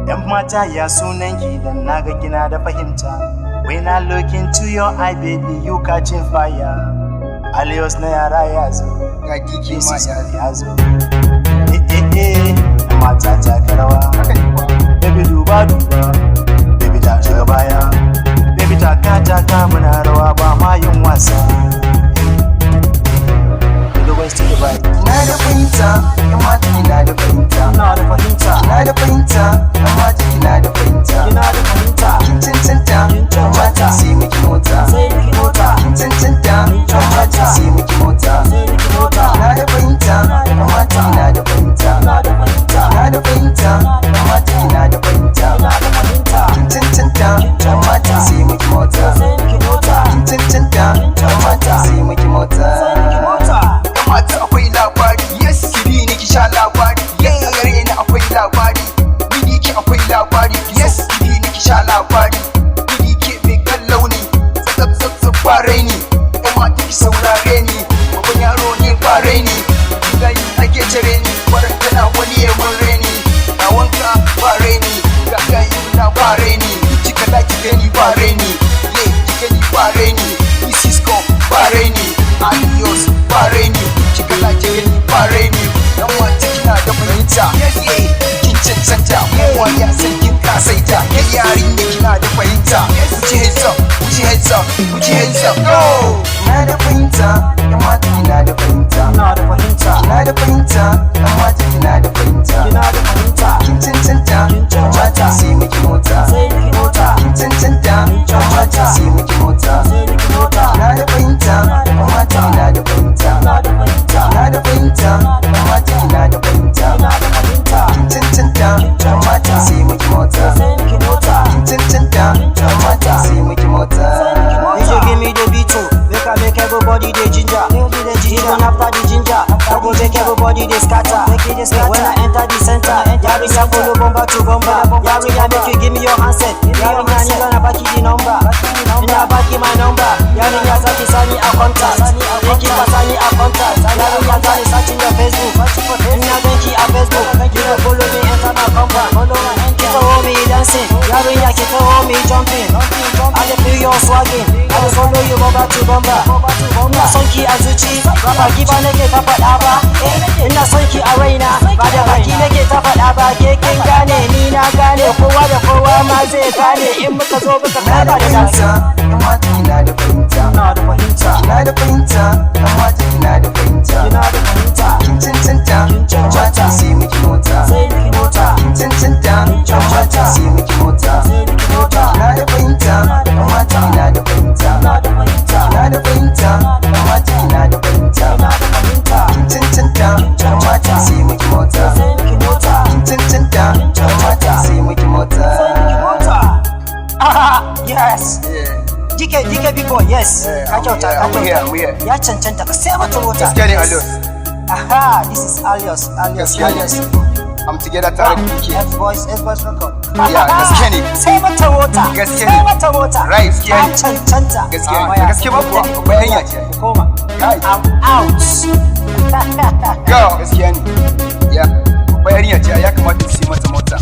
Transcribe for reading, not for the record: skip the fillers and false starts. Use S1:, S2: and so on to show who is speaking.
S1: Yan mata ya sunan ki dan naga kina da fahimta. When I look into your eye baby you catching fire. Alios na yara ya zo,
S2: ga kike ma
S1: ya zo. Mata ta karawa, baby duba baby ta shiga baya, baby taka muna rawa ba ma yin wasa.
S2: Na da fahimta, yan mata kina da fahimta.
S1: Ina da fahimta,
S2: kina da fahimta, yan mata kina da fahimta.
S1: kina da fahimta,
S2: Kin cancanta, yan mata sai miki mota.
S1: sai miki mota,
S2: Kin cancanta, yan mata sai miki mota.
S1: sai miki mota.
S2: Kina da fahimta, yan mata kina da fahimta.
S1: Ina da fahimta,
S2: Kina da fahimta, yan mata kina da fahimta.
S1: ina da fahimta,
S2: Kin cancanta, yan mata sai miki mota.
S1: sai miki mota,
S2: Kin cancanta, yan mata sai miki mota.
S1: sai miki mota.
S2: Mata akwai labari, yes, kiri ni ki sha labari, yes, a gare ni akwai labari, mini ki akwai labari, yes, kiri ni ki sha labari, mini ke mai kan launi, tsab bare ni, ɗan mata ki saurare ni, babban yaro ne bare ni, gani ake cire ni, kwarar tana wani ya murre ni, na wanka bare ni, ga gayi na bare ni, ki kala ki gani bare ni, ye ki gani bare ni, Cisco bare ni, Alios bare ni. Kala jini bare ni dan wata kina da fahimta kin cancanta kowa ya san kin kasaita yarin da kina da fahimta wuce hands up go na da fahimta yan mata kina da fahimta
S1: Ina da fahimta,
S2: kina da fahimta yan mata kina da fahimta
S1: kina da fahimta,
S2: kin cancanta yan mata sai miki mota
S1: sai miki mota,
S2: kin cancanta yan mata sai miki mota
S1: sai miki mota.
S2: kina da fahimta yan mata kina da fahimta
S1: Ina da fahimta,
S2: kina da fahimta yan mata kina da fahimta
S1: ina da fahimta,
S2: kin cancanta yan mata sai miki mota
S1: sai miki mota,
S2: kin cancanta yan mata sai miki mota
S1: DJ give me the beat too, make everybody dey ginger. Even after the ginger, I go make everybody dey scatter. When I enter the center, yarinya follow bomba to bomba. Yarinya make you give me your handset. Yarinya ni gonna back the number. Ina back my number. Yarinya sati sani a contact. Neki ka sani a contact. Yarinya sani searching your Facebook. Ina ganki a Facebook. You go follow me enter my compound. Ki follow me dancing. Yarinya ki follow me jumping. I dey feel your swagging. I dey follow you bomba to bomba. Ina son ki a zuci, ba baki ba nake ta faɗa ba. Ina son ki a raina, ba da baki nake ta faɗa ba. Ke kin gane ni na gane, kowa da kowa ma zai gane. In muka zo muka
S2: kina da
S1: kada da nasi.
S2: fahimta yan mata kina da fahimta
S1: Ina da fahimta,
S2: kina da fahimta yan mata kina da fahimta
S1: ina da fahimta,
S2: kin cancanta yan mata sai miki mota
S1: sai miki mota,
S2: kin cancanta yan mata sai miki mota
S1: sai miki mota.
S2: kina da fahimta yan mata kina da fahimta
S1: Ina da fahimta,
S2: kina da fahimta yan mata kina da fahimta
S1: ina da fahimta,
S2: kin cancanta yan mata sai miki mota
S1: sai miki mota,
S2: kin cancanta yan mata sai miki mota
S1: sai miki mota. Yes.
S2: yeah
S1: DK big boy, yes. Ka kyauta, ka
S2: I'm here,
S1: kyauta.
S2: I'm here.
S1: Ya cancanta ka sai mata mota.
S2: Gaskiya ne
S1: Yes.
S2: Alios.
S1: Aha, this is Alios.
S2: Gaskiya ne. I'm together tare da kike
S1: F-Boys record.
S2: Yeah, gaskiya ne.
S1: Sai mata mota.
S2: Gaskiya
S1: Sai
S2: ne.
S1: mata mota.
S2: Right, gaskiya ne.
S1: Ka cancanta.
S2: Gaskiya ne.
S1: Amma ya
S2: Gaskiya ba kuwa,
S1: cancanta.
S2: babbar hanya ce.
S1: Koma.
S2: Kai.
S1: I'm out.
S2: Go gaskiya ne ya babbar yarinya ce ya kamata ki sai mata mota